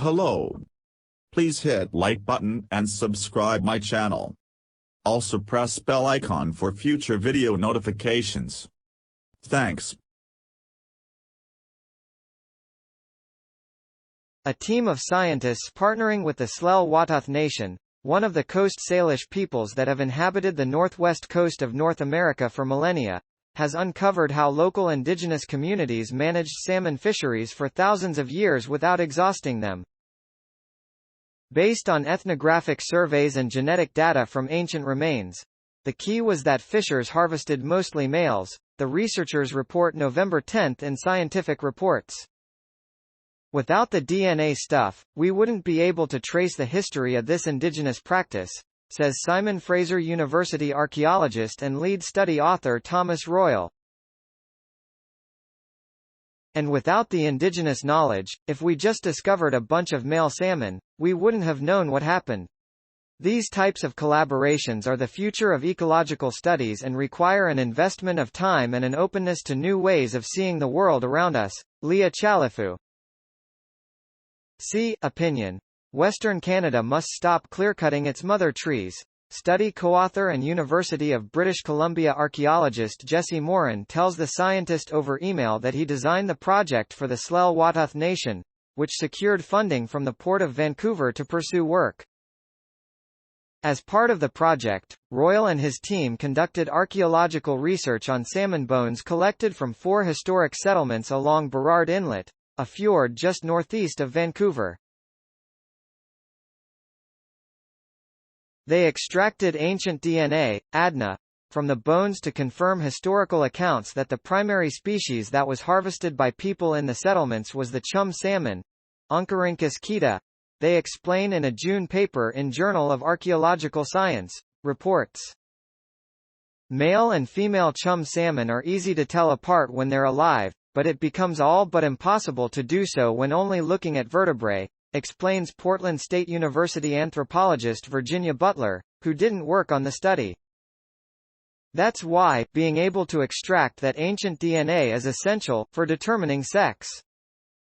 Hello. Please hit like button and subscribe my channel. Also press bell icon for future video notifications. Thanks. A team of scientists partnering with the Tsleil-Waututh Nation, one of the Coast Salish peoples that have inhabited the northwest coast of North America for millennia, has uncovered how local indigenous communities managed salmon fisheries for thousands of years without exhausting them. Based on ethnographic surveys and genetic data from ancient remains, the key was that fishers harvested mostly males, the researchers report November 10 in Scientific Reports. Without the DNA stuff, we wouldn't be able to trace the history of this indigenous practice, says Simon Fraser University archaeologist and lead study author Thomas Royal. And without the indigenous knowledge, if we just discovered a bunch of male salmon, we wouldn't have known what happened. These types of collaborations are the future of ecological studies and require an investment of time and an openness to new ways of seeing the world around us. Leah Chalifu. C. Opinion. Western Canada must stop clear-cutting its mother trees. Study co-author and University of British Columbia archaeologist Jesse Morin tells the scientist over email that he designed the project for the Tsleil-Waututh Nation, which secured funding from the Port of Vancouver to pursue work. As part of the project, Royal and his team conducted archaeological research on salmon bones collected from 4 historic settlements along Burrard Inlet, a fjord just northeast of Vancouver. They extracted ancient DNA, ADNA, from the bones to confirm historical accounts that the primary species that was harvested by people in the settlements was the chum salmon, Oncorhynchus chaeta, they explain in a June paper in Journal of Archaeological Science, reports. Male and female chum salmon are easy to tell apart when they're alive, but it becomes all but impossible to do so when only looking at vertebrae, explains Portland State University anthropologist Virginia Butler, who didn't work on the study. That's why being able to extract that ancient DNA is essential for determining sex.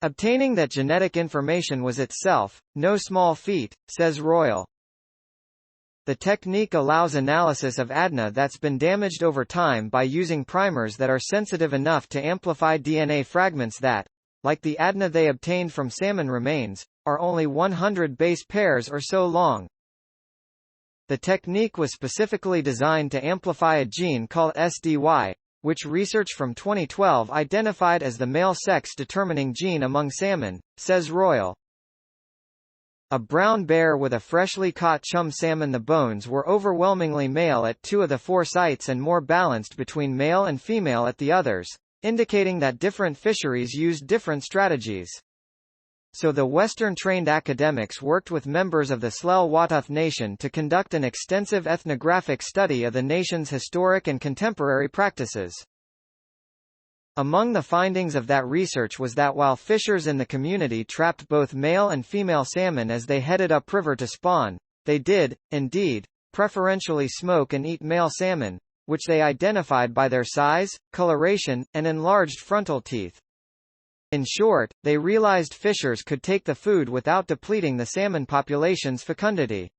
Obtaining that genetic information was itself no small feat, says Royal. The technique allows analysis of ADNA that's been damaged over time by using primers that are sensitive enough to amplify DNA fragments that, like the ADNA they obtained from salmon remains, are only 100 base pairs or so long. The technique was specifically designed to amplify a gene called SDY, which research from 2012 identified as the male sex-determining gene among salmon, says Royal. A brown bear with a freshly caught chum salmon. The bones were overwhelmingly male at 2 of the 4 sites and more balanced between male and female at the others, indicating that different fisheries used different strategies. So the Western-trained academics worked with members of the Tsleil-Waututh Nation to conduct an extensive ethnographic study of the nation's historic and contemporary practices. Among the findings of that research was that while fishers in the community trapped both male and female salmon as they headed upriver to spawn, they did, indeed, preferentially smoke and eat male salmon, which they identified by their size, coloration, and enlarged frontal teeth. In short, they realized fishers could take the food without depleting the salmon population's fecundity.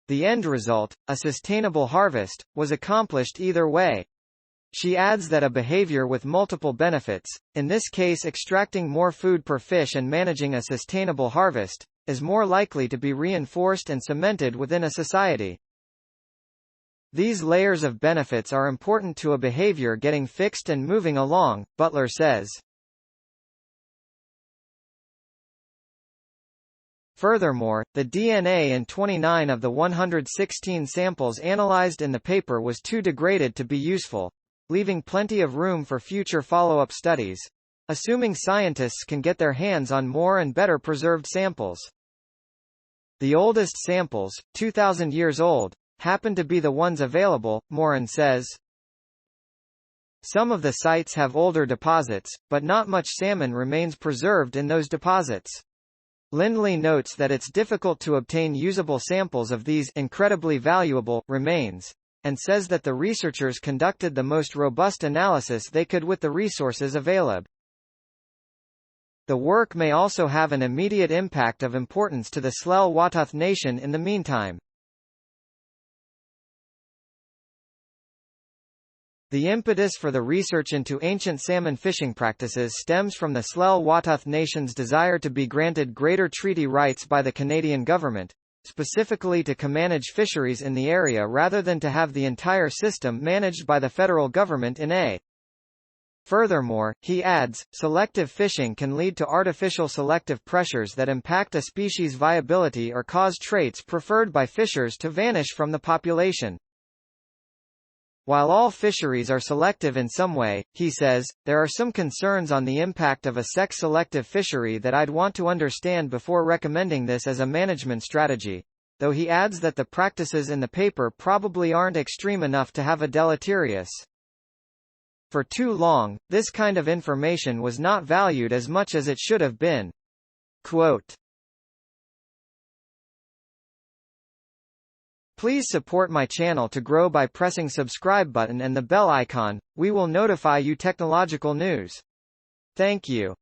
The end result, a sustainable harvest, was accomplished either way. She adds that a behavior with multiple benefits, in this case extracting more food per fish and managing a sustainable harvest, is more likely to be reinforced and cemented within a society. These layers of benefits are important to a behavior getting fixed and moving along, Butler says. Furthermore, the DNA in 29 of the 116 samples analyzed in the paper was too degraded to be useful, leaving plenty of room for future follow-up studies, assuming scientists can get their hands on more and better preserved samples. The oldest samples, 2,000 years old, happen to be the ones available, Morin says. Some of the sites have older deposits, but not much salmon remains preserved in those deposits. Lindley notes that it's difficult to obtain usable samples of these incredibly valuable remains, and says that the researchers conducted the most robust analysis they could with the resources available. The work may also have an immediate impact of importance to the Tsleil-Waututh Nation in the meantime. The impetus for the research into ancient salmon fishing practices stems from the Tsleil-Waututh Nation's desire to be granted greater treaty rights by the Canadian government, specifically to manage fisheries in the area rather than to have the entire system managed by the federal government in a. Furthermore, he adds, selective fishing can lead to artificial selective pressures that impact a species' viability or cause traits preferred by fishers to vanish from the population. While all fisheries are selective in some way, he says, there are some concerns on the impact of a sex-selective fishery that I'd want to understand before recommending this as a management strategy, though he adds that the practices in the paper probably aren't extreme enough to have a deleterious. For too long, this kind of information was not valued as much as it should have been. Quote, "Please support my channel to grow by pressing subscribe button and the bell icon. We will notify you technological news. Thank you."